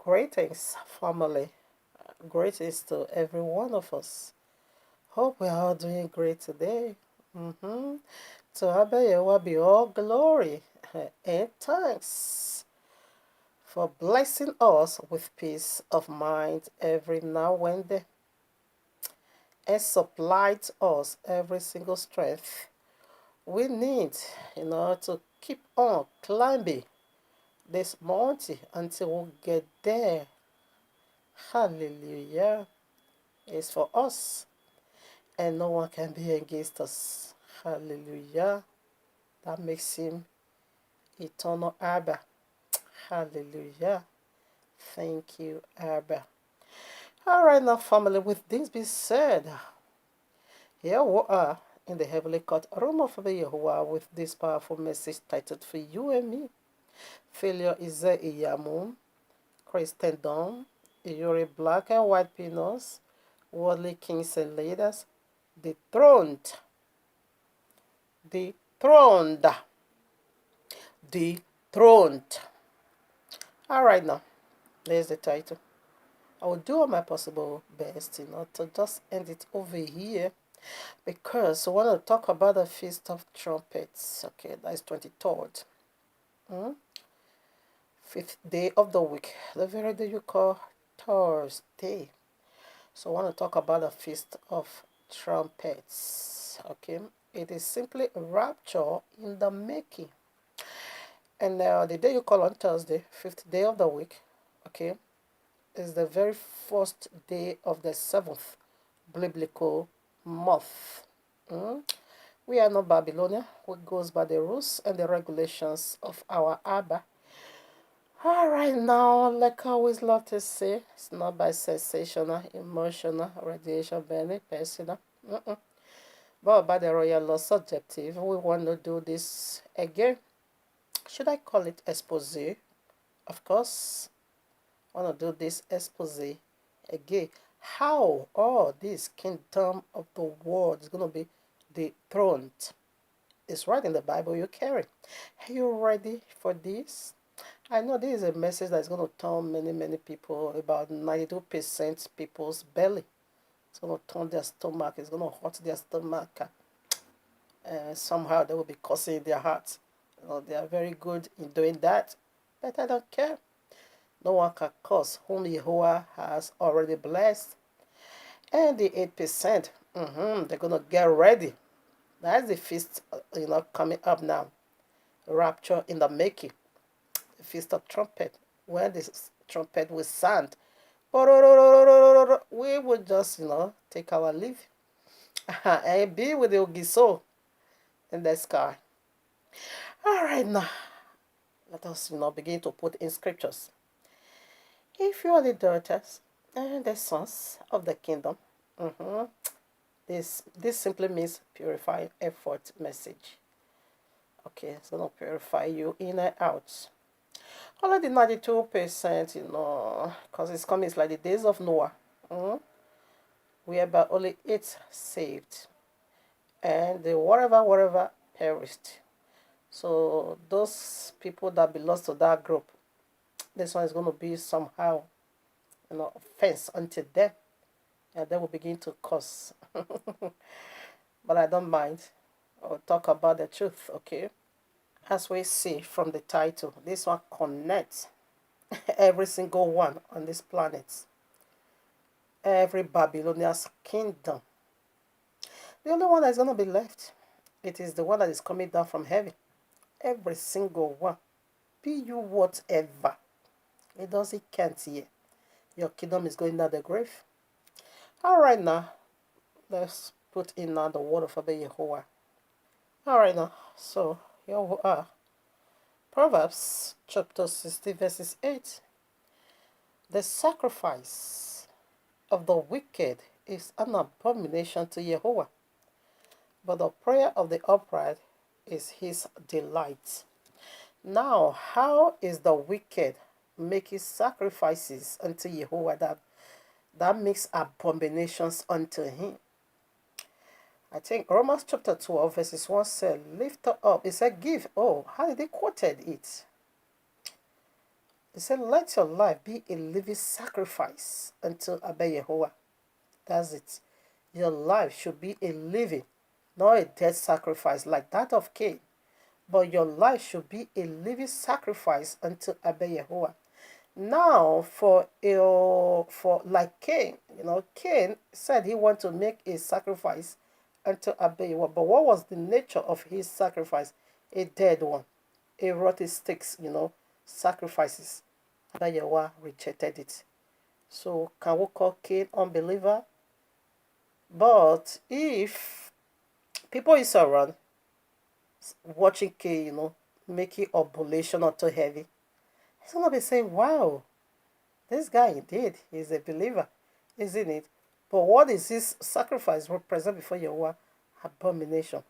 Greetings, family. Greetings to every one of us. Hope we are all doing great today. To Abba Yahuwah be all glory and thanks for blessing us with peace of mind every now and then, and supplied us every single strength we need in order to keep on climbing this mountain until we get there. Hallelujah. It's for us, and no one can be against us. Hallelujah. That makes him eternal Abba. Hallelujah. Thank you, Abba. All right, now, family, with this being said, here we are in the heavenly court room of Yahuwah with this powerful message titled For You and Me. Failure is a Iyamu, Christendom, Iyore Black and White Pinos, Worldly Kings and Leaders, Dethroned, Dethroned, Dethroned. All right, now, there's the title. I will do all my possible best, to just end it over here, because I want to talk about the Feast of Trumpets. Okay, that is 23rd. Fifth day of the week, the very day you call Thursday. So I want to talk about the Feast of Trumpets. Okay, it is simply a rapture in the making. And the day you call on Thursday, fifth day of the week, okay, is the very first day of the seventh biblical month. We are not Babylonia, which goes by the rules and the regulations of our Abba. All right, now, like I always love to say, it's not by sensational, emotional, radiation, burning, personal, but by the royal law subjective. We want to do this again. Should I call it expose? Of course, I want to do this expose again. How all this kingdom of the world is going to be dethroned. It's right in the Bible you carry. Are you ready for this? I know this is a message that's going to turn many people, about 92% people's belly. It's going to turn their stomach. It's going to hurt their stomach. Somehow they will be cursing in their hearts. They are very good in doing that. But I don't care. No one can curse whom Yahuwah has already blessed. And the 8%, they're going to get ready. That's the feast, coming up now. Rapture in the making. The Feast of Trumpet. When this trumpet will sound, we will just, take our leave and be with the Ogiso in the sky. All right, now, let us, begin to put in scriptures. If you are the daughters and the sons of the kingdom, this simply means purifying effort message. Okay, it's going to purify you in and out. Only the 92%, because it's coming, it's like the days of Noah. Whereby only 8 saved. And the whatever perished. So those people that belong to that group, this one is going to be somehow, offense unto them. And they will begin to curse. But I don't mind. I'll talk about the truth, okay? As we see from the title, this one connects every single one on this planet. Every Babylonian's kingdom. The only one that's going to be left, it is the one that is coming down from heaven. Every single one. Be you whatever. It doesn't count here. Your kingdom is going down the grave. All right, now, let's put in now the word of Abba Yahuwah. All right, now, so here we are. Proverbs chapter 60, verses 8. The sacrifice of the wicked is an abomination to Yahuwah, but the prayer of the upright is his delight. Now, how is the wicked making sacrifices unto Yahuwah that makes abominations unto him? I think Romans chapter 12, verses 1 said, lift her up. It said, give. Oh, how did they quoted it? It He said, let your life be a living sacrifice unto Abba Yahuwah. That's it. Your life should be a living, not a dead sacrifice like that of Cain. But your life should be a living sacrifice unto Abba Yahuwah. Now, for like Cain, Cain said he wanted to make a sacrifice unto Abba Yahuwah. But what was the nature of his sacrifice? A dead one, a rotten sticks, sacrifices. Abba Yahuwah rejected it. So can we call Cain unbeliever? But if people is around watching Cain, making oblation unto heavy, he's gonna be saying, wow, this guy indeed is a believer, isn't it? But what is his sacrifice represent before Yahweh? Abomination.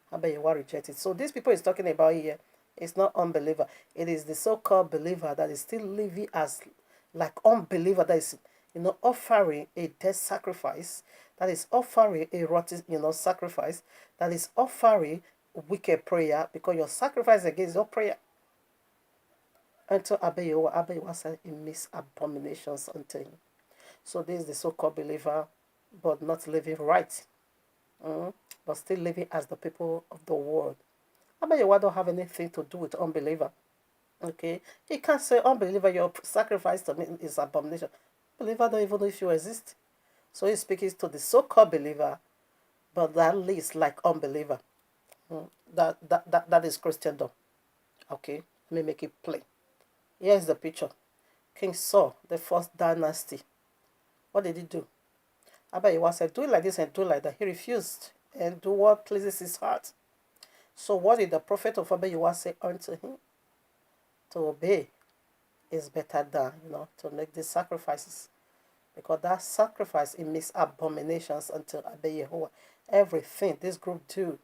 How about Yahweh rejected? So these people he's talking about here, it's not unbeliever. It is the so-called believer that is still living as like unbeliever, that is, offering a death sacrifice, that is offering a rotten, sacrifice, that is offering wicked prayer, because your sacrifice against your prayer. Unto Abayewa said he makes abominations unto him. So this is the so-called believer, but not living right, but still living as the people of the world. Abayewa don't have anything to do with unbeliever. Okay, he can't say unbeliever, your sacrifice to me is abomination. Believer don't even know if you exist. So he's speaking to the so-called believer, but that lives like unbeliever. That is Christendom. Okay, let me make it plain. Here's the picture. King Saul, the first dynasty. What did he do? Abayewa said, do it like this and do it like that. He refused and do what pleases his heart. So what did the prophet of Abayewa say unto him? To obey is better than, to make the sacrifices. Because that sacrifice, it makes abominations unto Abayewa. Everything this group do,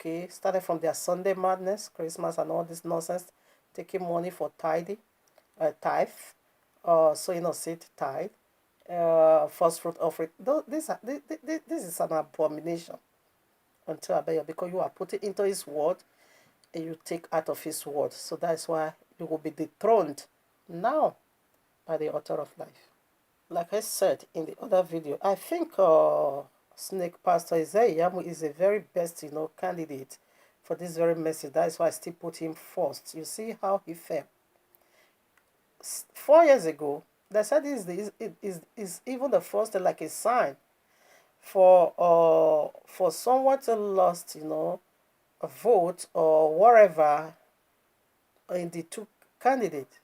okay, started from their Sunday madness, Christmas and all this nonsense, taking money for tithe, sowing of seed, tithe, first fruit offering. This is an abomination unto Abba, because you are putting into his word and you take out of his word. So that's why you will be dethroned now by the author of life. Like I said in the other video, I think Snake Pastor Iyamu is a very best, candidate for this very message. That's why I still put him first. You see how he fell. 4 years ago, they said this is even the first, like a sign for someone to lost, a vote or whatever in the two candidates.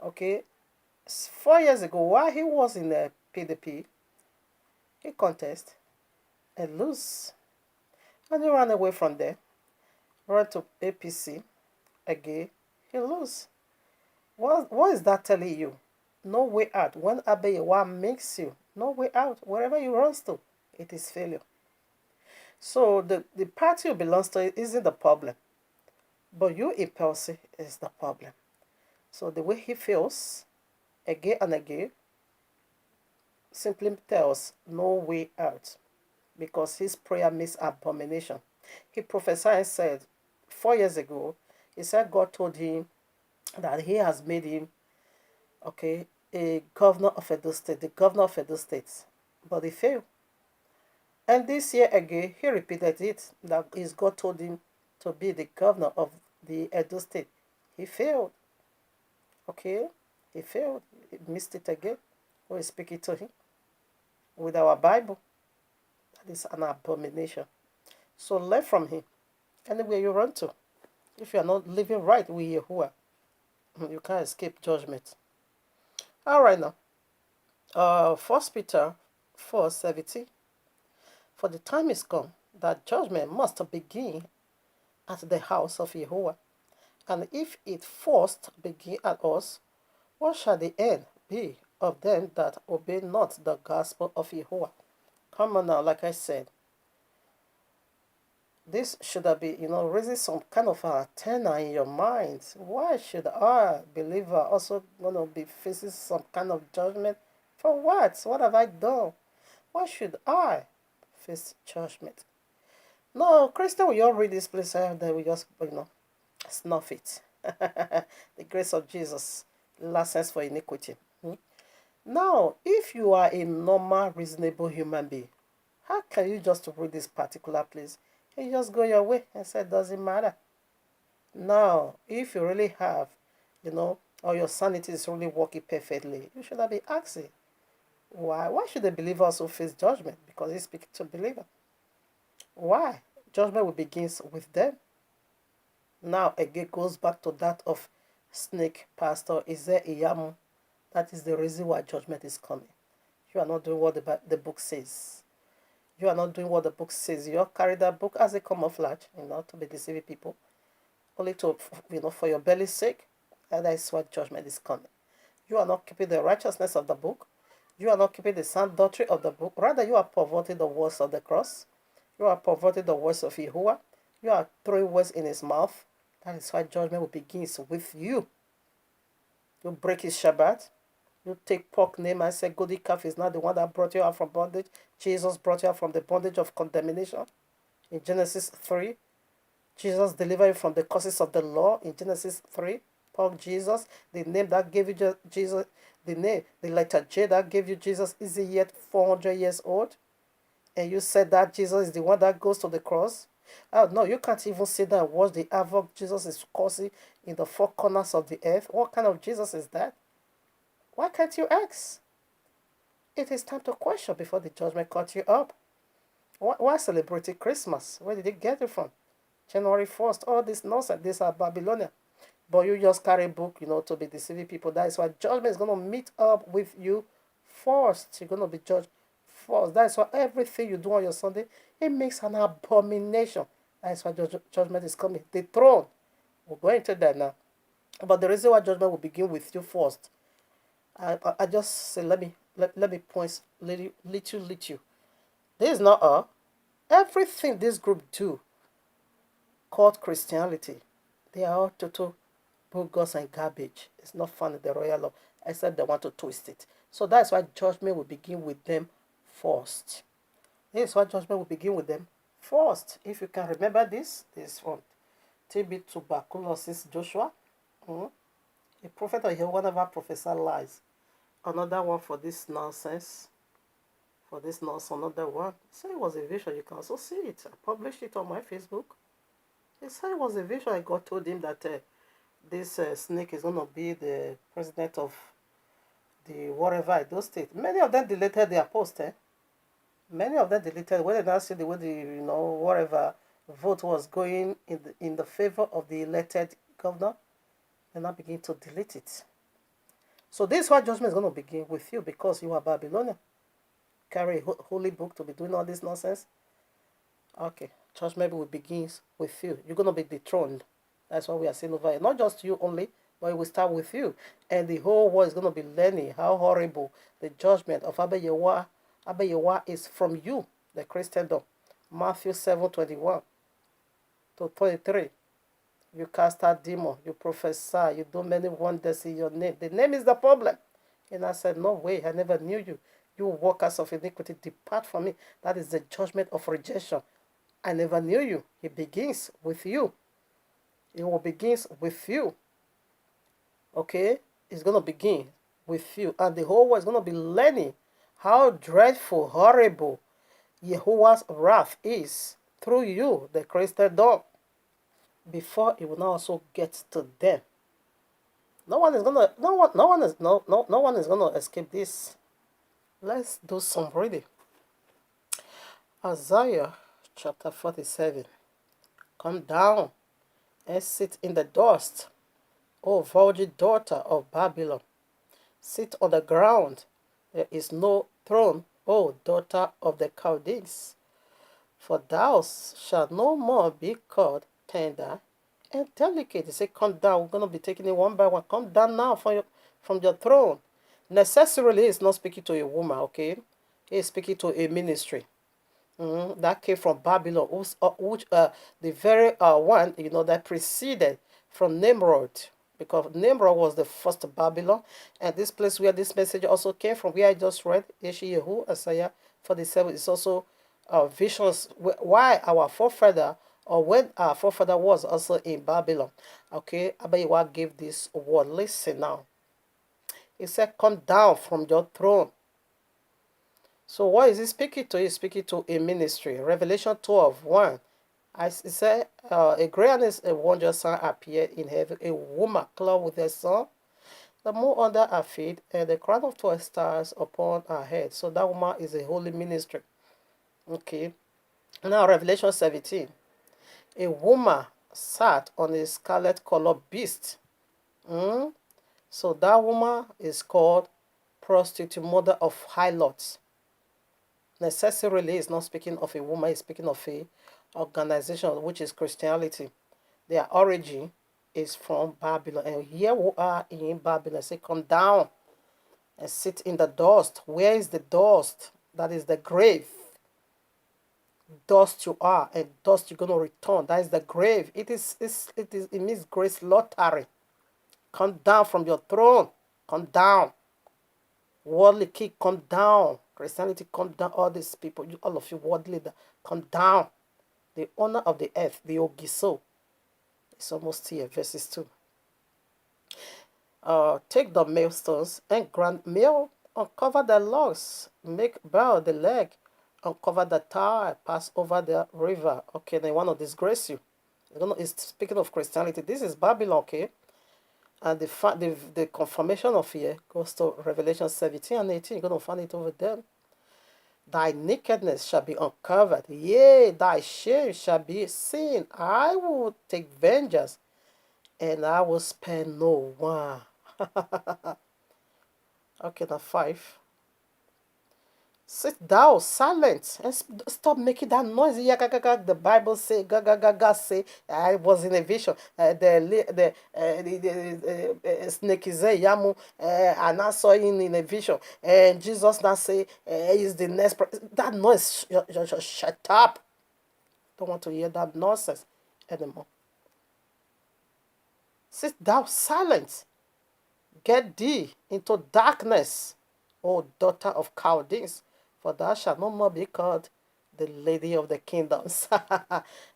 Okay, 4 years ago, while he was in the PDP, he contest and lose, and he ran away from there, ran to APC again, he lose. What is that telling you? No way out. When Abayewa makes you, no way out. Wherever you run to, it is failure. So the party you belong to isn't the problem, but you in person is the problem. So the way he feels, again and again, simply tells no way out, because his prayer makes abomination. He prophesied and said 4 years ago, he said God told him that he has made him, okay, a governor of Edo State, the governor of Edo State, but he failed. And this year again, he repeated it, that his God told him to be the governor of the Edo State. He failed. Okay, he failed. He missed it again. We're speaking to him with our Bible. That is an abomination. So learn from him. Anywhere you run to, if you are not living right with Yahuwah, you can't escape judgment. All right now. 1 Peter 4:17. For the time is come that judgment must begin at the house of Yahuwah. And if it first begin at us, what shall the end be of them that obey not the gospel of Yahuwah? Come on now, like I said, this should have been, raising some kind of antenna in your mind. Why should I, believer, also going to be facing some kind of judgment? For what? What have I done? Why should I face judgment? No, Christian, we all read this place, then we just, snuff it. The grace of Jesus license for iniquity. Now, if you are a normal, reasonable human being, how can you just read this particular place and you just go your way and say it doesn't matter? Now, if you really have, or your sanity is really working perfectly, you should have been asking, why? Why should the believer also face judgment? Because he's speaking to believer. Why? Judgment will begin with them. Now, again, goes back to that of snake pastor. Is there Iyamu? That is the reason why judgment is coming. You are not doing what the book says. You are not doing what the book says. You carry that book as a camouflage, to be deceiving people, only to, for your belly's sake. And that is why judgment is coming. You are not keeping the righteousness of the book. You are not keeping the sound doctrine of the book. Rather, you are perverting the words of the cross. You are perverting the words of Yahuwah. You are throwing words in his mouth. That is why judgment will begin with you. You break his Shabbat. You take pork name and say, Goody calf is not the one that brought you out from bondage. Jesus brought you out from the bondage of condemnation. In Genesis 3, Jesus delivered you from the curses of the law. In Genesis 3, pork Jesus, the name that gave you Jesus, the letter J that gave you Jesus, is he yet 400 years old? And you said that Jesus is the one that goes to the cross? Oh, no, you can't even sit there and watch the havoc Jesus is causing in the four corners of the earth. What kind of Jesus is that? Why can't you ask? It is time to question before the judgment cut you up. Why celebrating Christmas? Where did it get it from? January 1st, all this nonsense. These are Babylonian. But you just carry a book, to be deceiving people. That is why judgment is going to meet up with you first. You're going to be judged first. That is why everything you do on your Sunday, it makes an abomination. That is why judgment is coming. The throne. We'll go into that now. But the reason why judgment will begin with you first, I just say, let me point little. This is not all. Everything this group do called Christianity, they are all total bogus and garbage. It's not fun in the royal law, except they want to twist it. So that's why judgment will begin with them first. This is why judgment will begin with them first. If you can remember this from TB tuberculosis Joshua. A prophet of Yahweh never prophesied lies. Another one for this nonsense. Another one. So it was a vision. You can also see it. I published it on my Facebook. He said it was a vision. God told him that this snake is going to be the president of the whatever Edo state. Many of them deleted their post. Many of them deleted when they now see the way the whatever vote was going in the favor of the elected governor. They now begin to delete it. So this is why judgment is going to begin with you, because you are Babylonian. Carry a holy book to be doing all this nonsense. Okay, judgment will begin with you. You're going to be dethroned. That's what we are seeing over here. Not just you only, but it will start with you. And the whole world is going to be learning how horrible the judgment of Abba Yahweh is from you, the Christendom. Matthew 7:21 to 23. You cast out demons, you prophesy, you do many wonders in your name. The name is the problem. And I said, no way, I never knew you. You workers of iniquity, depart from me. That is the judgment of rejection. I never knew you. It begins with you. It will begin with you. Okay? It's going to begin with you. And the whole world is going to be learning how dreadful, horrible YAHUAH'S wrath is through you, the Christendom, before it will now also get to them. No one is gonna escape this. Let's do some reading. Isaiah chapter 47. Come down and sit in the dust, O virgin daughter of Babylon. Sit on the ground. There is no throne, O daughter of the Chaldees. For thou shalt no more be called tender and delicate. He said, come down. We're going to be taking it one by one. Come down now from your throne. Necessarily, he's not speaking to a woman, okay? He's speaking to a ministry. That came from Babylon, which the very one, that preceded from Nimrod. Because Nimrod was the first Babylon. And this place where this message also came from, where I just read, Yeshayahu, Isaiah 47, is also visions why our forefather, or when our forefather was also in Babylon. Okay, Abba Yahweh gave this word. Listen now. He said, come down from your throne. So what is he speaking to? He's speaking to a ministry. Revelation 12:1. He said, a great and a wondrous sign appeared in heaven, a woman clothed with a sun, the moon under her feet, and the crown of 12 stars upon her head. So that woman is a holy ministry. Okay. Now Revelation 17. A woman sat on a scarlet colored beast. So that woman is called prostitute, mother of harlots. Necessarily, is not speaking of a woman, it's speaking of a organization, which is Christianity. Their origin is from Babylon. And here we are in Babylon. Say, come down and sit in the dust. Where is the dust? That is the grave. Dust you are, and dust you're going to return. That is the grave. It means grace lottery. Come down from your throne. Come down. Worldly king, come down. Christianity, come down. All these people, all of you worldly, come down. The owner of the earth, the Ogiso. It's almost here, verses 2. Take the millstones and grind meal, uncover the logs, make bare the leg, uncover the thigh, pass over the river. Okay, they want to disgrace you. It's speaking of Christianity. This is Babylon, okay? And the confirmation of here goes to Revelation 17 and 18. You're going to find it over there. Thy nakedness shall be uncovered. Yea, thy shame shall be seen. I will take vengeance, and I will spare no one. Okay, now 5. Sit thou silent and stop making that noise. The Bible say, say, I was in a vision. The snake is Iyamu, and I saw him in a vision. And Jesus now say, is the next. That noise, shut up. Don't want to hear that nonsense anymore. Sit thou silent. Get thee into darkness, O daughter of Chaldeans, for thou shalt no more be called the lady of the kingdoms.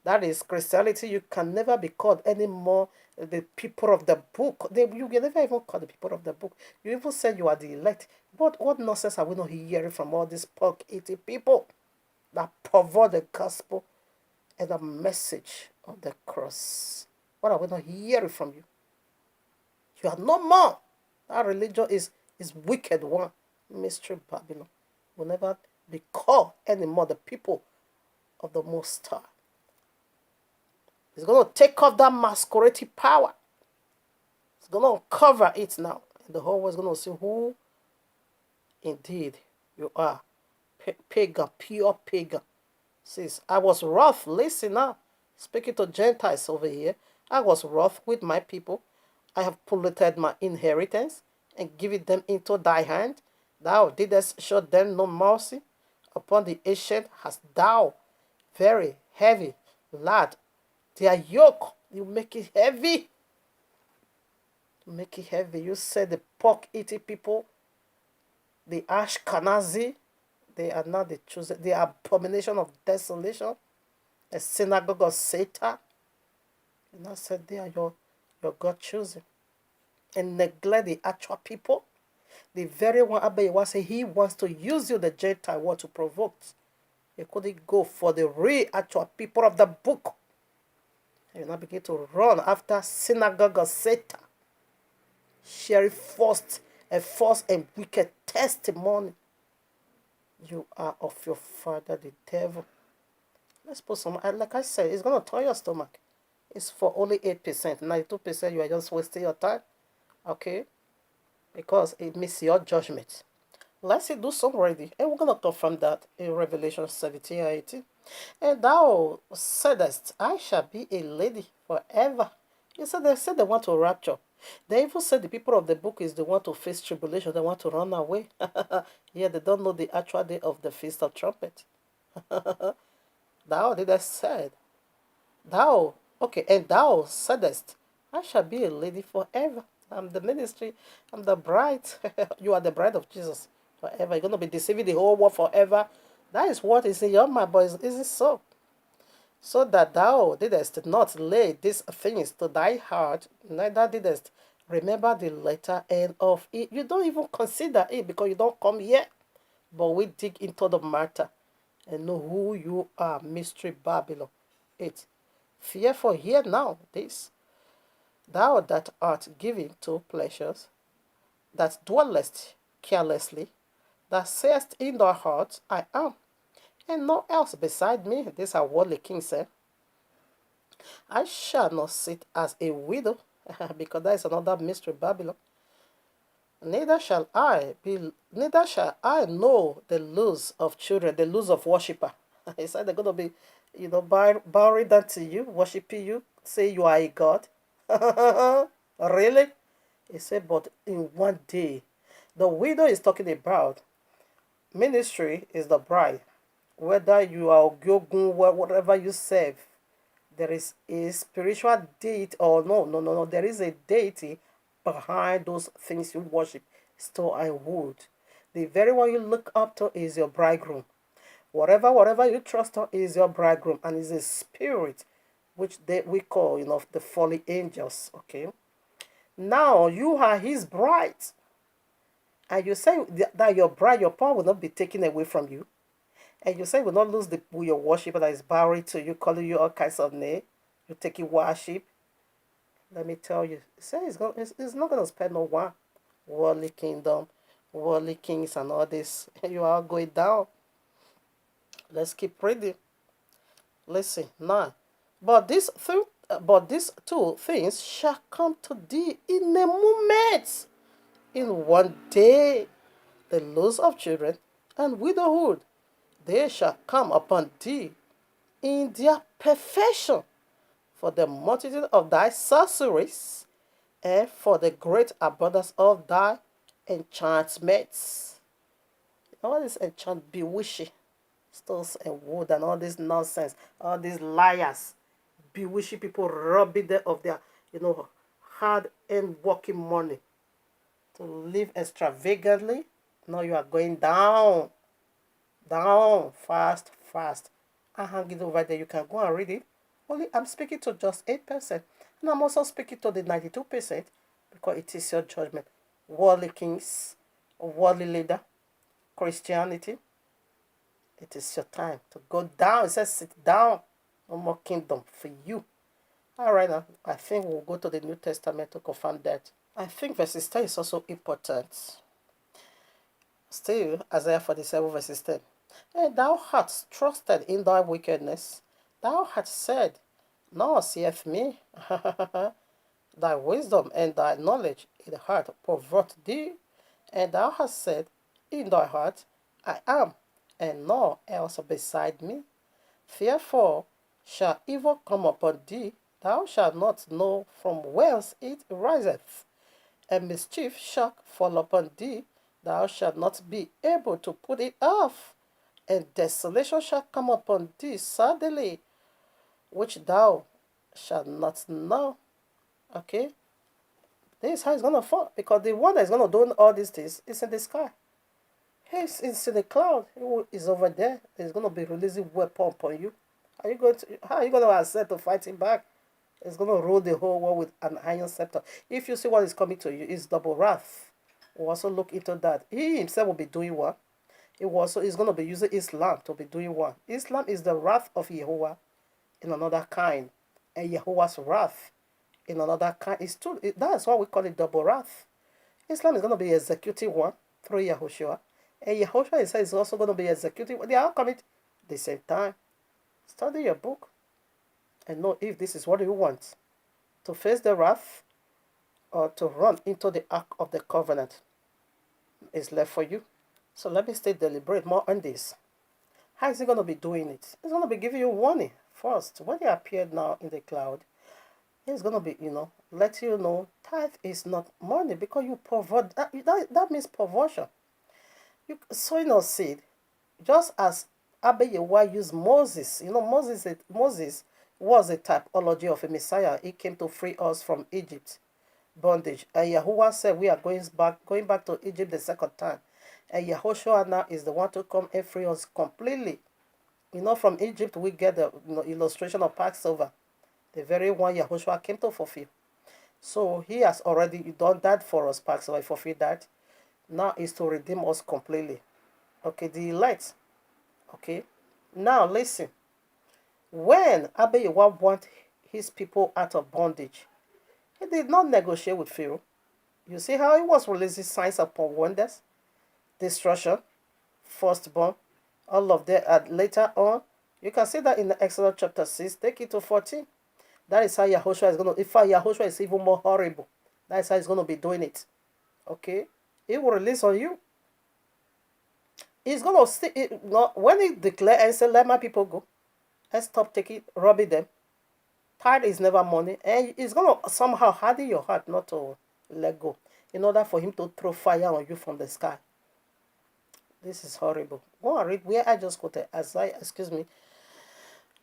That is Christianity. You can never be called anymore the people of the book. You can never even call the people of the book. You even say you are the elect. But what nonsense are we not hearing from all these pork-eating people that pervert the gospel and the message of the cross? What are we not hearing from you? You are no more. That religion is wicked one. Mystery Babylon will never be called anymore the people of the Most High. It's going to take off that masquerading power. It's going to cover it now. And the whole world is going to see who indeed you are. Pagan, pure pagan. Says, I was wroth. Listen now. Speaking to Gentiles over here. I was wroth with my people. I have polluted my inheritance and given them into thy hand. Thou didst show them no mercy. Upon the ancient hast thou very heavy, lad. Their yoke, you make it heavy. You make it heavy. You say the pork-eating people, the Ashkenazi, they are not the chosen. The abomination of desolation, the synagogue of Satan. And I said they are your God choosing. And neglect the actual people. The very one Abayewa said he wants to use you, the Gentile one, to provoke. He couldn't go for the real actual people of the book. And you now begin to run after synagogue of Satan, sharing false and wicked testimony. You are of your father, the devil. Let's put some, like I said, it's going to turn your stomach. It's for only 8%. 92% you are just wasting your time. Okay? Because it misses your judgment. Let's do some reading. And we're going to confirm that in Revelation 17 and 18. And thou saidest, I shall be a lady forever. You said they said they want to rapture. They even said the people of the book is the one to face tribulation. They want to run away. Yeah, they don't know the actual day of the Feast of Trumpet. Thou didst said, thou, okay, and thou saidest, I shall be a lady forever. I'm the ministry. I'm the bride. You are the bride of Jesus forever. You're going to be deceiving the whole world forever. That is what is in your mind, boys. Is it so? So that thou didst not lay these things to thy heart, neither didst Remember the letter end of it. You don't even consider it because you don't come here. But we dig into the matter and know who you are, Mystery Babylon. 8. Fearful, hear now this. Thou that art given to pleasures, that dwellest carelessly, that sayest in thy heart, I am, and no else beside me. This our worldly king said, I shall not sit as a widow, because that is another mystery Babylon. Neither shall I know the loss of children, the loss of worshipper. He said they're gonna be, bowing down to you, worshiping you, say you are a god. Really? He said, but in one day, the widow is talking about ministry is the bride. Whether you are Ogyogun, whatever you serve, there is a spiritual deity, or no. There is a deity behind those things you worship, stone and wood. The very one you look up to is your bridegroom. Whatever you trust on is your bridegroom, and is a spirit, which we call, the fallen angels. Okay. Now you are his bride, and you say that your bride, your power will not be taken away from you. And you say will not lose your worship that is bowing to you, calling you all kinds of names. You take it worship. Let me tell you, he said it's not going to spend no one. Worldly kingdom, worldly kings, and all this. You are going down. Let's keep reading. Listen, 9. But these two things shall come to thee in a moment, in one day, the loss of children and widowhood. They shall come upon thee in their perfection, for the multitude of thy sorceries, and for the great abundance of thy enchantments. All this enchant, bewitching, stones and wood, and all this nonsense, all these liars, bewitching people, robbing them of their, hard and working money to live extravagantly. Now you are going down, fast. I hang it over there. You can go and read it. Only I'm speaking to just 8%. And I'm also speaking to the 92% because it is your judgment. Worldly kings, worldly leader, Christianity. It is your time to go down. It says sit down. No more kingdom for you. All right, now I think we'll go to the New Testament to confirm that. I think verses 10 is also important. Still, Isaiah 47 verses 10. And thou hast trusted in thy wickedness. Thou hast said, Nor seeth me. Thy wisdom and thy knowledge in the heart pervert thee. And thou hast said in thy heart, I am, and no else beside me. Therefore shall evil come upon thee. Thou shalt not know from whence it riseth. And mischief shall fall upon thee. Thou shalt not be able to put it off. And desolation shall come upon thee suddenly, which thou shalt not know. Okay? This is how it's going to fall. Because the one that is going to do all these things is in the sky. He's in the cloud. He is over there. He's going to be releasing weapon upon you. How are you going to accept to fight him back? He's going to rule the whole world with an iron scepter. If you see what is coming to you, it's double wrath. We'll also look into that. He himself will be doing what? He's going to be using Islam to be doing what? Islam is the wrath of Yahuwah in another kind. And Yahuwah's wrath in another kind. That's why we call it double wrath. Islam is going to be executing one through Yahushua. And Yahushua is also going to be executing. They are coming at the same time. Study your book and know if this is what you want. To face the wrath or to run into the ark of the covenant is left for you. So let me stay deliberate more on this. How is he going to be doing it? He's going to be giving you warning first. When he appeared now in the cloud, he's going to be, let you know tithe is not money because you pervert. That means perversion. You sowing a seed, just as Abiyawa used Moses. Moses was a typology of a Messiah. He came to free us from Egypt bondage. And Yahuwah said we are going back to Egypt the second time. And Yahushua now is the one to come and free us completely. From Egypt we get the illustration of Passover, the very one Yahushua came to fulfill. So he has already done that for us, Pax, so I forfeit that. Now is to redeem us completely. Okay, the elect. Okay. Now listen. When Abiyawa want his people out of bondage, he did not negotiate with Pharaoh. You see how he was releasing signs upon wonders, destruction, firstborn, all of that. Later on, you can see that in the Exodus chapter 6, take it to 14. That is how Yahushua is going to, in fact, Yahushua is even more horrible. That is how he's going to be doing it. Okay? He will release on you. He's going to, when he declare and say, let my people go, and stop taking, robbing them, tithe is never money. And he's going to somehow harden your heart not to let go in order for him to throw fire on you from the sky. This is horrible. Go and read where I just quoted Isaiah,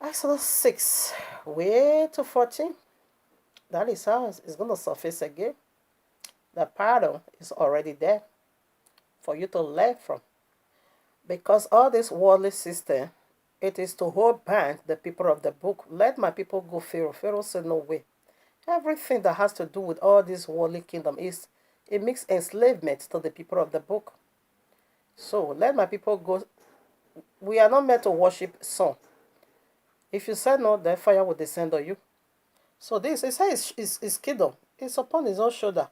Exodus 6, way to 14. That is how it's going to surface again. The pardon is already there for you to learn from. Because all this worldly system, it is to hold back the people of the book. Let my people go, Pharaoh. Pharaoh said, no way. Everything that has to do with all this worldly kingdom it makes enslavement to the people of the book. So let my people go. We are not meant to worship sun. If you say no, then fire will descend on you. So this, it says his kingdom. It's upon his own shoulder.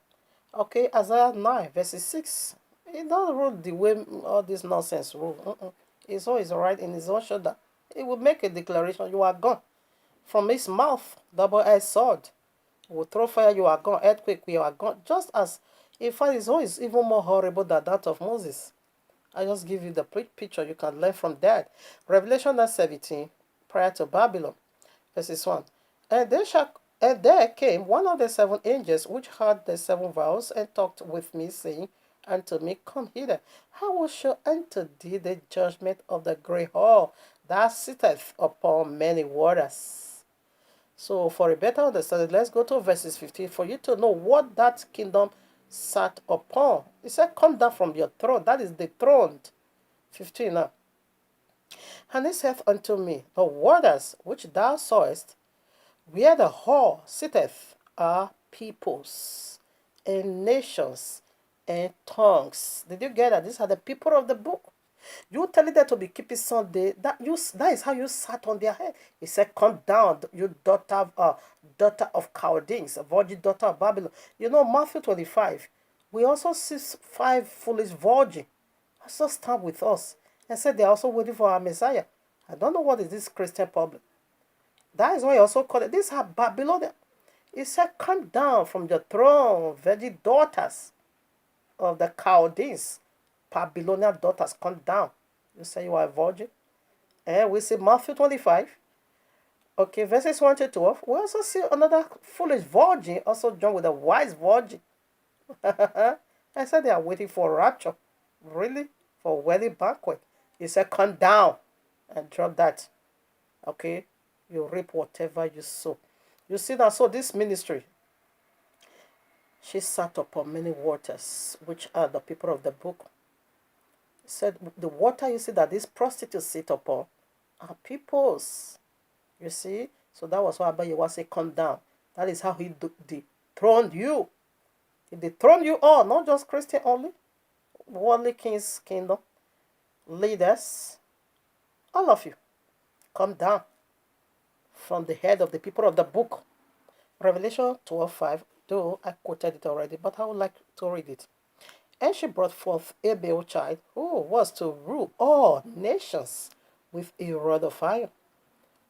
Okay, Isaiah 9, verses 6. He doesn't rule the way all this nonsense rule. It's always right in his own shoulder. He will make a declaration, you are gone. From his mouth, double-edged sword. He will throw fire, you are gone. Earthquake, you are gone. Just as, in fact, his own is even more horrible than that of Moses. I just give you the picture. You can learn from that. Revelation 17, prior to Babylon, verses 1. And there came one of the seven angels which heard the seven vials and talked with me, saying unto me, come hither. I will show unto thee the judgment of the great hall that sitteth upon many waters. So for a better understanding, let's go to verses 15 for you to know what that kingdom sat upon. He said, come down from your throne. That is dethroned. 15 now. And he saith unto me, the waters which thou sawest, where the hall sitteth, are peoples and nations and tongues. Did you get that? These are the people of the book. You telling them to be keeping Sunday, that is how you sat on their head. He said, come down, you daughter of Chaldeans, virgin daughter of Babylon. You know, Matthew 25, we also see 5 foolish virgins also stand with us and said they're also waiting for our Messiah. I don't know what is this Christian public. That is why he also called it. These are Babylonian. He said, come down from your throne, virgin daughters of the Chaldeans. Babylonian daughters, come down. You say you are a virgin. And we see Matthew 25. Okay, verses 1 to 12. We also see another foolish virgin also joined with a wise virgin. I said they are waiting for rapture. Really? For a wedding banquet. He said, come down and drop that. Okay? You reap whatever you sow. You see that? So this ministry, she sat upon many waters, which are the people of the book. He said, the water you see that these prostitutes sit upon are peoples. You see? So that was why Abayawa said, come down. That is how he dethroned you. He dethroned you all, not just Christian only. Worldly kings, kingdom, leaders, all of you. Come down from the head of the people of the book. Revelation 12:5, though I quoted it already, but I would like to read it. And she brought forth a male child who was to rule all nations with a rod of iron.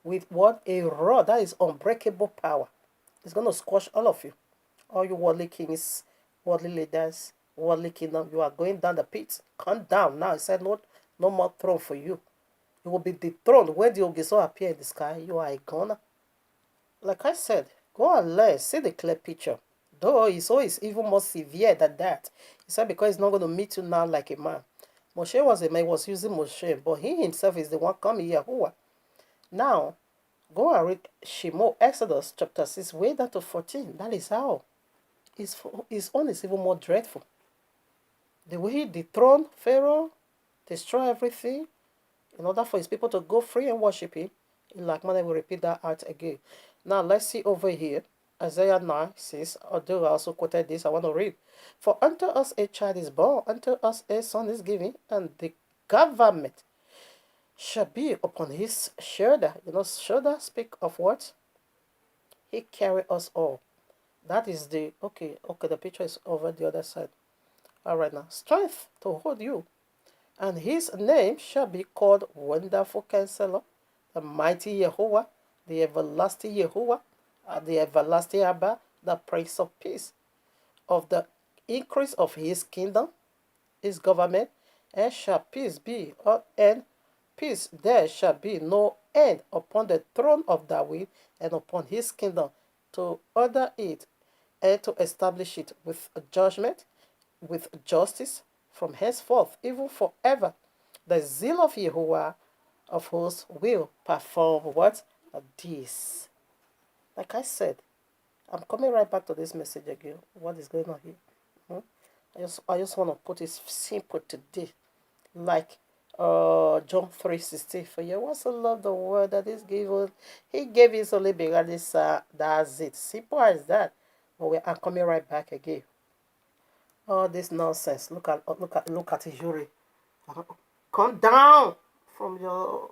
With what? A rod that is unbreakable power. It's going to squash all of you. All you worldly kings, worldly leaders, worldly kingdom, you are going down the pit. Come down now. He said, no more throne for you. You will be dethroned. When the Ogiso appear in the sky, you are a goner. Like I said, go and learn. See the clear picture. Though it's always even more severe than that. He said because he's not going to meet you now like a man. Moshe was a man, he was using Moshe, but he himself is the one coming Yahuwah. Now, go and read Shemo, Exodus chapter 6, way down to 14. That is how. His own is even more dreadful. The way he dethroned Pharaoh, destroy everything, in order for his people to go free and worship him. In like manner, we repeat that out again. Now, let's see over here. Isaiah 9 says, although I also quoted this, I want to read. For unto us a child is born, unto us a son is given, and the government shall be upon his shoulder. You know, shoulder speak of what? He carry us all. That is the, okay, the picture is over the other side. All right now. Strength to hold you. And his name shall be called Wonderful Counselor, the Mighty Yahuwah, the Everlasting Yahuwah, the Everlasting Abba, the Prince of Peace. Of the increase of his kingdom, his government, and shall peace be, and peace there shall be no end upon the throne of David and upon his kingdom, to order it and to establish it with judgment, with justice, from henceforth, even forever. The zeal of Yahuwah of hosts will perform what? This. Like I said, I'm coming right back to this message again. What is going on here? Hmm? I just want to put it simple today. Like John 3:16. For you also love the word that is given. He gave his only begotten son. That's it. Simple as that. But I'm coming right back again. All this nonsense. Look at Iyore. Come down from your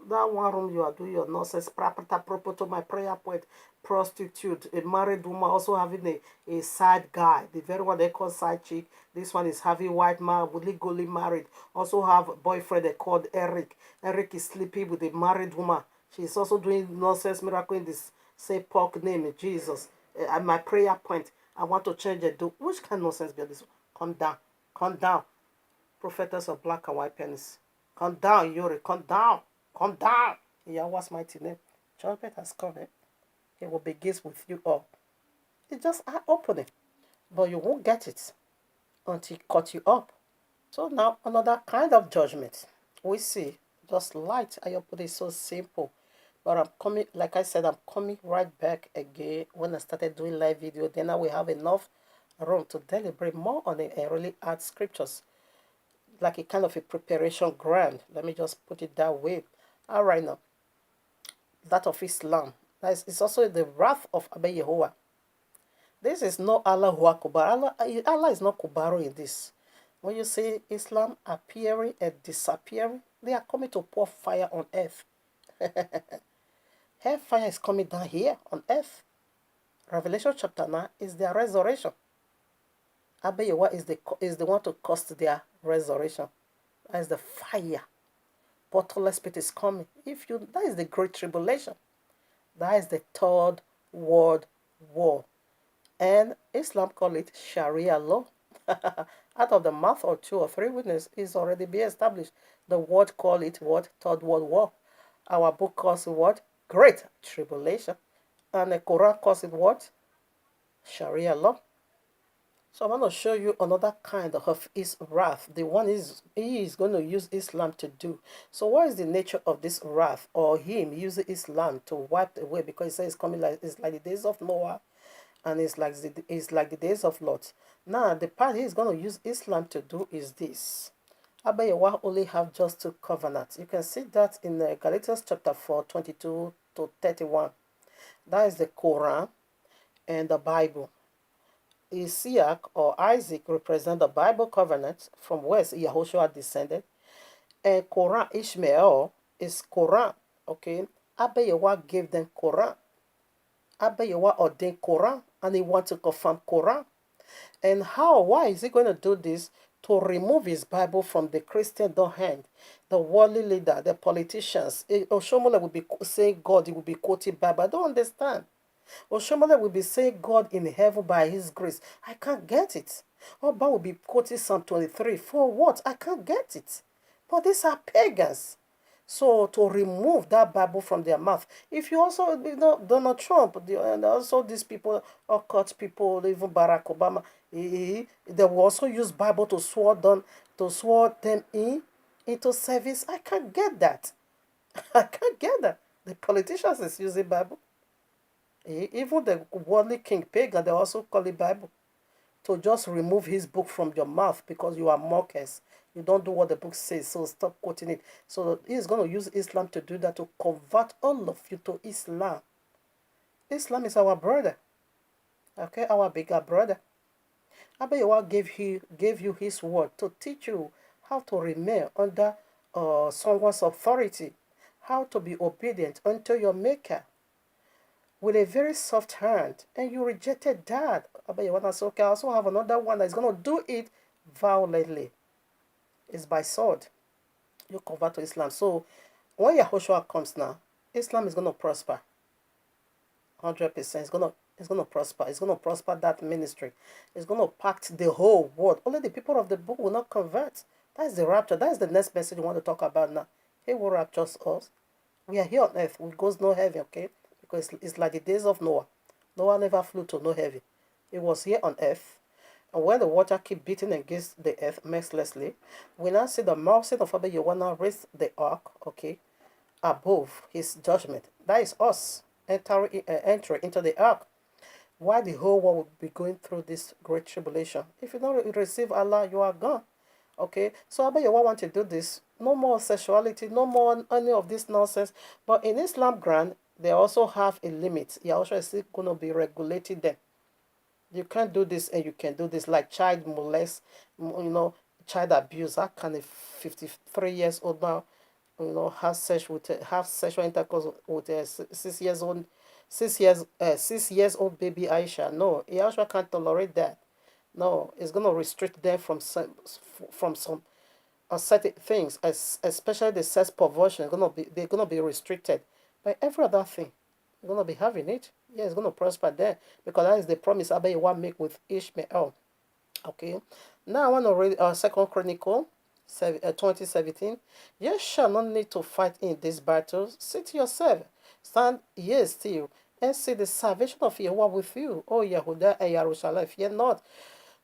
that one room you are doing your nonsense. Proper to my prayer point. Prostitute, a married woman also having a side guy, the very one they call side chick. This one is having white man legally married. Also have a boyfriend they called Eric. Eric is sleeping with a married woman. She's also doing nonsense miracle in this say pork name Jesus. At my prayer point, I want to change it. Which kind of nonsense be this? Come down, come down. Prophetess of black and white pennies. Come down, Iyore. Come down. Come down. In Yahuwah's mighty name. Judgment has come. It will begin with you all. It's just eye-opening. But you won't get it until it cut you up. So now another kind of judgment. We see just light. I put it so simple. But I'm coming, like I said, I'm coming right back again when I started doing live video. Then now we have enough room to deliberate more on it and really add scriptures. Like a kind of a preparation ground. Let me just put it that way. All right now. That of Islam. It's also the wrath of Abba Yahuwah. This is not Allahu Akbar. Allah is not Kubaro in this. When you say Islam appearing and disappearing, they are coming to pour fire on earth. Hellfire is coming down here on earth. Revelation chapter 9 is their resurrection. Abba Yahuwah is the one to cause their resurrection. That is the fire. Bottomless pit is coming. That is the great tribulation. That is the third world war. And Islam call it Sharia law. Out of the mouth of 2 or 3 witnesses is already be established. The word call it what? Third world war. Our book calls it what? Great tribulation. And the Quran calls it what? Sharia law. So I want to show you another kind of his wrath. The one he is going to use Islam to do. So what is the nature of this wrath? Or him using Islam to wipe away? Because he says it's coming it's like the days of Noah. And it's like the days of Lot. Now the part he's going to use Islam to do is this. Abba Yahuwah only have just 2 covenants. You can see that in Galatians chapter 4, 22 to 31. That is the Quran and the Bible. Isaac or Isaac represent the Bible covenant from whence Yahushua descended. And Quran, Ishmael, is Quran. Okay? Abba Yahuwah gave them Quran. Abba Yahuwah ordained Quran and he wants to confirm Quran. And why is he going to do this? To remove his Bible from the Christendom hand. The worldly leader, the politicians. Oshomole will be saying God, he will be quoting Bible. I don't understand. Oshomole will be saying God in heaven by his grace. I can't get it. Oba will be quoting Psalm 23. For what? I can't get it. But these are pagans. So to remove that Bible from their mouth. If you also, Donald Trump, and also these people, occult people, even Barack Obama, they will also use Bible to swear them into service. I can't get that. I can't get that. The politicians is using Bible. Even the worldly king pagan, they also call it Bible. To just remove his book from your mouth because you are mockers. You don't do what the book says, so stop quoting it. So he's going to use Islam to do that, to convert all of you to Islam. Islam is our brother. Okay, our bigger brother. Abayawa gave you his word to teach you how to remain under someone's authority, how to be obedient unto your maker with a very soft hand, and you rejected that. Abayawa said, okay, I also have another one that's going to do it violently. It's by sword. You convert to Islam. So when Yahushua comes now, Islam is going to prosper. 100%. It's gonna prosper. It's gonna prosper that ministry. It's gonna pact the whole world. Only the people of the book will not convert. That's the rapture. That's the next message we want to talk about now. He will rapture us. We are here on earth. We goes no heaven, okay? Because it's like the days of Noah. Noah never flew to no heaven. It was here on earth. And when the water keep beating against the earth mercilessly, we now see the mercy of Abba Yawana raise the ark, okay, above his judgment. That is us entering into the ark. Why the whole world will be going through this great tribulation? If you don't receive Allah, you are gone. Okay, so Abba Yawa want to do this. No more sexuality, no more any of this nonsense. But in Islam grant, they also have a limit. Yahusha is still going to be regulating them. You can't do this and you can do this, like child molest, child abuse. That kind of 53 years old now, have sexual intercourse with a 6 years old, 6 years old baby Aisha. No, Aisha can't tolerate that. No, it's gonna restrict them from some certain things, especially the sex perversion. They're gonna be restricted by every other thing. They're gonna be having it. Yeah, it's gonna prosper there because that is the promise Abayawa make with Ishmael. Okay, now I want to read Second Chronicle 20:17. You shall not need to fight in this battle. Sit yourself, stand ye still, and see the salvation of Yahweh with you. O Yehuda and Jerusalem, fear not,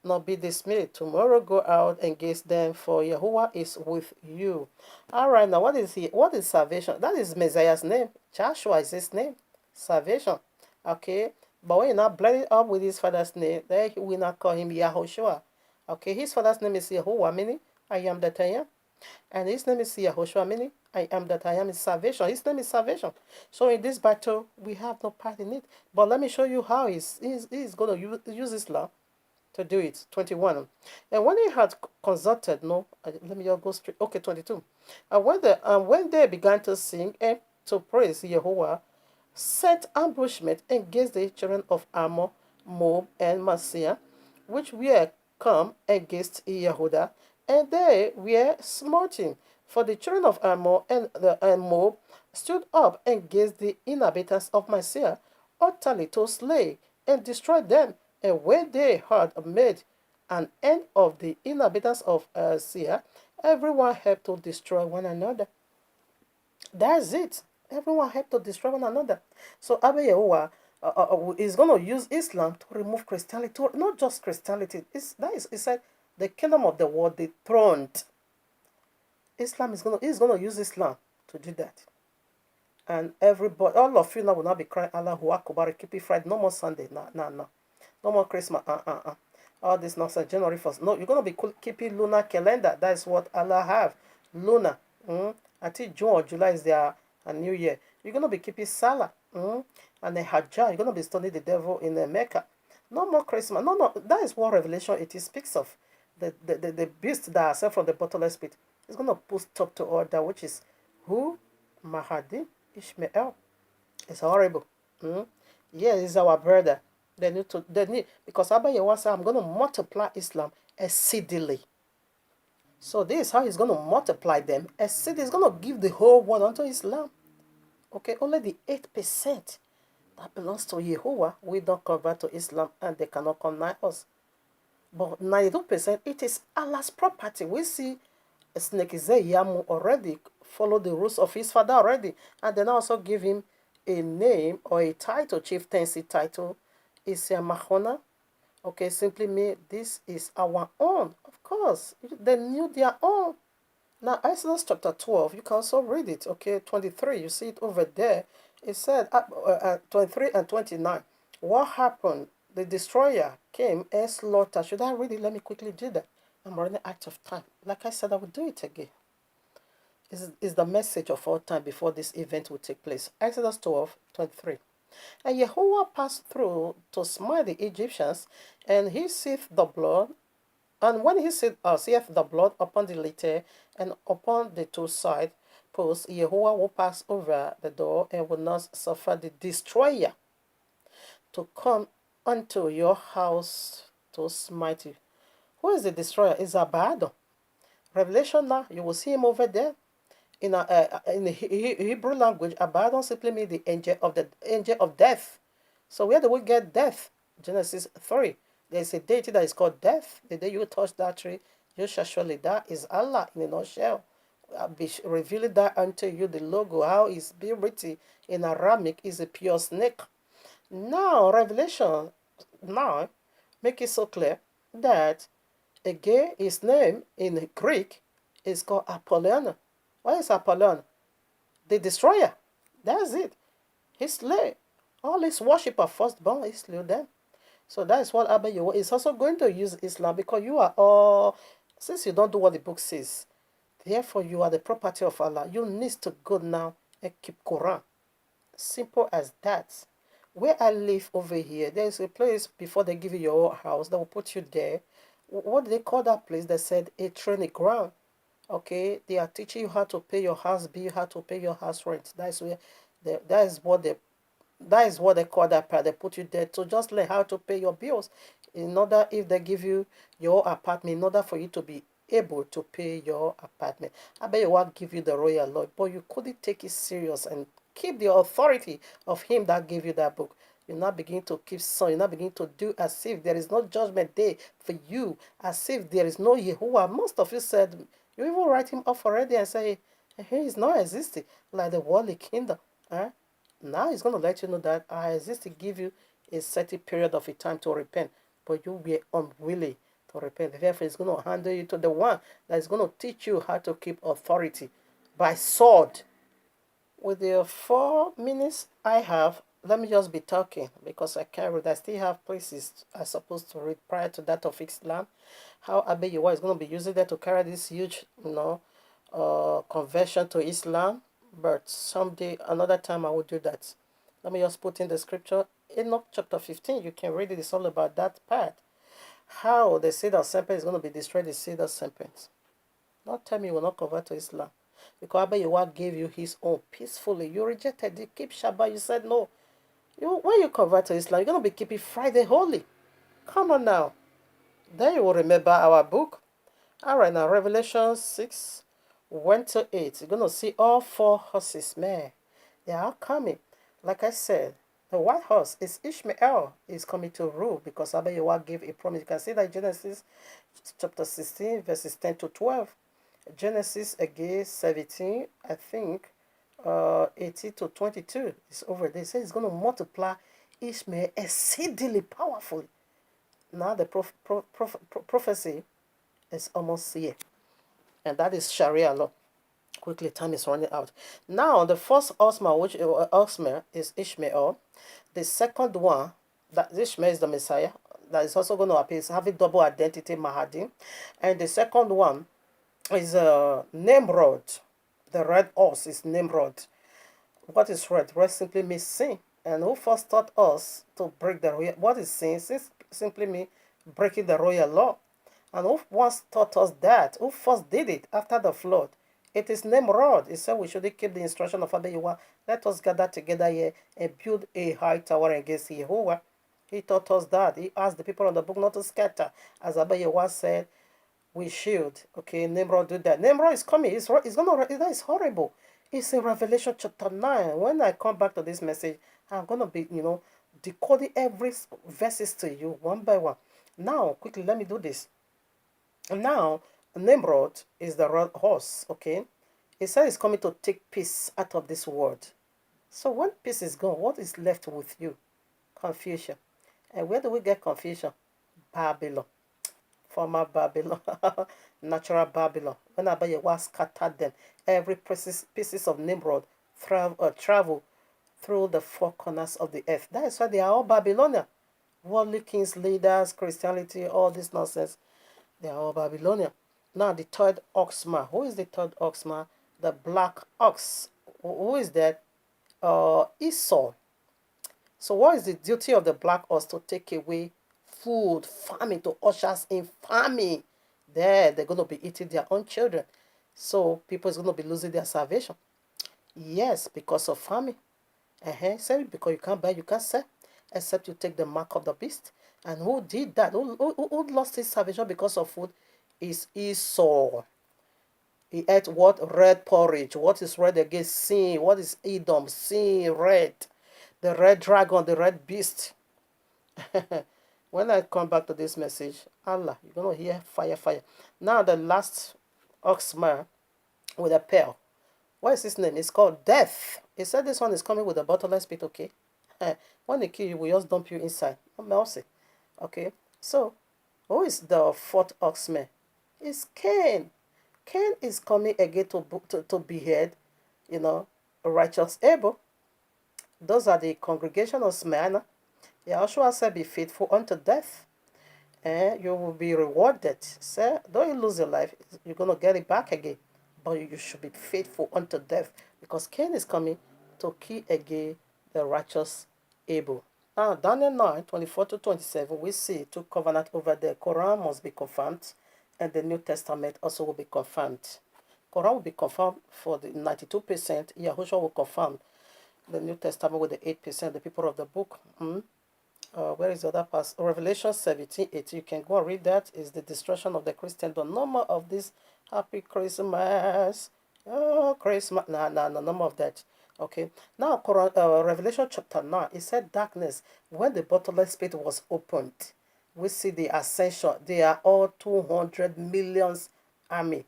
nor be dismayed. Tomorrow go out and against them, for Yahuwah is with you. All right, now what is he? What is salvation? That is Messiah's name. Joshua is his name. Salvation. Okay, but when you not blend it up with his father's name, then we not call him Yahushua. Okay, his father's name is Yahuwah, meaning I am that I am. And his name is Yahushua, meaning I am that I am is salvation. His name is salvation. So in this battle, we have no part in it. But let me show you how he's going to use Islam to do it. 21. And when he had consulted, no, let me just go straight. Okay, 22. And when they began to sing and to praise Yahuwah, set ambushment against the children of Ammon, Moab, and Messiah, which were come against Yehuda, and they were smarting. For the children of Ammon and Moab stood up against the inhabitants of Messiah, utterly to slay and destroy them. And when they had made an end of the inhabitants of Seir, everyone helped to destroy one another. That's it. Everyone helped to destroy one another. So Abba Yehoah is going to use Islam to remove Christianity. Not just Christianity. He said the kingdom of the world dethroned. Islam is going to use Islam to do that. And everybody, all of you now will not be crying Allahu Akbar, keep it Friday, no more Sunday, no. No more Christmas, all this nonsense, January 1st. No, you're going to be keeping lunar calendar. That's what Allah have. Lunar. Until June or July is their new year. You're going to be keeping Salah. And the Hajj. You're going to be studying the devil in the Mecca. No more Christmas. No. That is what Revelation 18 speaks of. The beast that are from the bottomless pit is going to put stop to order, which is who? Mahdi Ishmael. It's horrible. Yeah, it's our brother. Because Abba Yahweh said, I'm going to multiply Islam exceedingly. So this is how he's going to multiply them. Exceedingly, he's going to give the whole world unto Islam. Okay, only the 8% that belongs to Yehovah will not convert to Islam and they cannot connive us. But 92%, it is Allah's property. We see a snake is Iyamu already follow the rules of his father already. And then also give him a name or a title, chieftaincy title. Is Mahona. Okay, simply mean this is our own. Of course, they knew their own. Now, Exodus chapter 12, you can also read it. Okay, 23, you see it over there. It said, 23 and 29. What happened? The destroyer came and slaughtered. Should I read it? Let me quickly do that. I'm running out of time. Like I said, I will do it again. Is the message of all time before this event will take place. Exodus 12, 23. And Yahuwah passed through to smite the Egyptians, and he seeth the blood. And when he seeth the blood upon the lintel and upon the two side posts, Yahuwah will pass over the door and will not suffer the destroyer to come unto your house to smite you. Who is the destroyer? Is Abaddon. Revelation now, you will see him over there. In the Hebrew language, Abaddon simply means the angel of death. So where do we get death? Genesis 3. There is a deity that is called death. The day you touch that tree, you shall surely die. Is Allah in a nutshell. I'll be revealing that unto you. The logo, how it's being written in Aramaic, is a pure snake. Now, Revelation 9 make it so clear that again his name in Greek is called Apollyon. What is Apollyon? The destroyer. That's it. He slay. All his worshippers firstborn, he slew them. So that is what Abba Yahweh is also going to use Islam, because you are all, since you don't do what the book says, therefore you are the property of Allah. You need to go now and keep Quran. Simple as that. Where I live over here, there is a place before they give you your house, they will put you there. What do they call that place? They said a training ground. Okay, they are teaching you how to pay your house bill, how to pay your house rent. That's where that is what they call that part. They put you there to just learn how to pay your bills. In order, if they give you your apartment, in order for you to be able to pay your apartment, I bet you won't give you the royal law, but you couldn't take it serious and keep the authority of him that gave you that book. You now begin to keep son. You now begin to do as if there is no judgment day for you, as if there is no Yahuwah. Most of you said, you even write him off already and say, he is not existing, like the worldly kingdom. Huh? Now he's going to let you know that I exist to give you a certain period of a time to repent, but you were unwilling to repent. Therefore, he's going to handle you to the one that is going to teach you how to keep authority by sword. With the 4 minutes I have, let me just be talking because I can't read. I still have places I'm supposed to read prior to that of Islam. How Abe Yahuwah is going to be using that to carry this huge, conversion to Islam. But someday, another time, I will do that. Let me just put in the scripture. Enoch chapter 15, you can read it. It's all about that part. How the seed of serpent is going to be destroyed, the seed of serpent. Not tell me you will not convert to Islam. Because Abba Yahweh gave you his own peacefully. You rejected it. Keep Shabbat. You said no. When you convert to Islam, you're going to be keeping Friday holy. Come on now. Then you will remember our book. All right, now Revelation 6, 1 to 8. You're going to see all 4 horses, man. They are coming. Like I said, the white horse is Ishmael is coming to rule because Abba Yahweh gave a promise. You can see that Genesis chapter 16, verses 10 to 12. Genesis again 17, I think, 18 to 22 is over there. It says it's going to multiply Ishmael exceedingly powerfully. Now the prophecy is almost here, and that is Sharia law. Quickly, time is running out. Now the first horseman, which horseman is Ishmael. The second one, that Ishmael is the Messiah, that is also going to appear, is having double identity, Mahdi. And the second one is Nimrod. The red horse is Nimrod. What is red? Red simply means sin. And who first taught us to break the royal? What is sin? Sin simply means breaking the royal law. And who once taught us that? Who first did it after the flood? It is Nimrod. He said we should keep the instruction of Abba Yahuwah. Let us gather together here and build a high tower against Yahuwah. He taught us that. He asked the people of the book not to scatter. As Abba Yahuwah said, we should. Okay, Nimrod did that. Nimrod is coming. It's gonna. That is horrible. It's in Revelation chapter 9. When I come back to this message, I'm gonna be, decoding every verses to you one by one. Now, quickly, let me do this. Now, Nimrod is the red horse. Okay, he said he's coming to take peace out of this world. So when peace is gone, what is left with you? Confusion. And where do we get confusion? Babylon. Former Babylon, natural Babylon. When Abba Yahweh scattered them, every pieces of Nimrod travel through the 4 corners of the earth. That is why they are all Babylonian. Worldly kings, leaders, Christianity, all this nonsense. They are all Babylonian. Now the third oxman. Who is the third oxman? The black ox. Who is that? Esau. So what is the duty of the black horse? To take away food, famine, to usher us in famine. There, they're going to be eating their own children. So people is going to be losing their salvation. Yes, because of famine. Say because you can't buy, you can't sell, except you take the mark of the beast. And who did that? Who lost his salvation because of food? Is Esau. He ate what? Red porridge. What is red against sin? What is Edom? Sin, red. The red dragon, the red beast. When I come back to this message, Allah, you're going to hear fire, fire. Now the last oxman with a pearl. What is his name? It's called Death. He said this one is coming with a bottomless pit, okay? When they kill you, we just dump you inside. No mercy. Okay? So, who is the fourth oxman? It's Cain. Cain is coming again to behead, righteous Abel. Those are the congregation of Smyrna. Yahushua said, be faithful unto death, and you will be rewarded. Say, though you lose your life, you're going to get it back again. But you should be faithful unto death, because Cain is coming to kill again the righteous Abel. Now, Daniel 9:24-27, we see two covenant over there. Quran must be confirmed, and the New Testament also will be confirmed. Quran will be confirmed for the 92%. Yahushua will confirm the New Testament with the 8%, the people of the book. Where is the other part? Revelation 17:8. You can go and read that. Is the destruction of the Christendom. No more of this happy Christmas. Oh, Christmas. No more of that. Okay. Now, Revelation chapter 9. It said darkness. When the bottomless pit was opened, we see the ascension. They are all 200 millions army.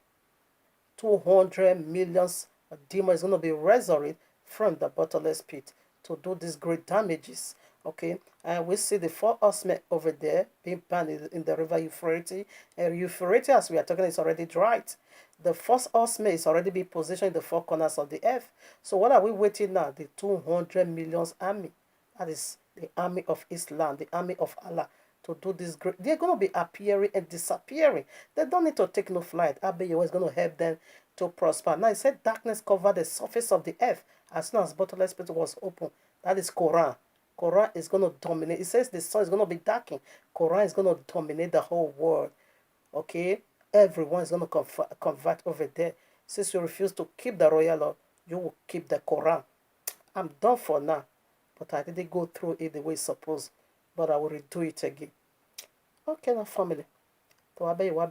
200 millions demons going to be resurrected from the bottomless pit to do these great damages. Okay, and we see the four horsemen over there being burned in the river Euphrates. And Euphrates, as we are talking, is already dried. The first horseman is already being positioned in the four corners of the earth. So what are we waiting now? The 200 millions army. That is the army of Islam, the army of Allah, to do this great. They're going to be appearing and disappearing. They don't need to take no flight. Abiyahu is going to help them to prosper. Now it said darkness covered the surface of the earth as soon as bottomless pit was open. That is Quran. Quran is going to dominate. It says the sun is going to be darkened. Quran is going to dominate the whole world. Okay? Everyone is going to convert over there. Since you refuse to keep the royal law, you will keep the Quran. I'm done for now. But I didn't go through it the way it's supposed. But I will redo it again. Okay, now family. To obey what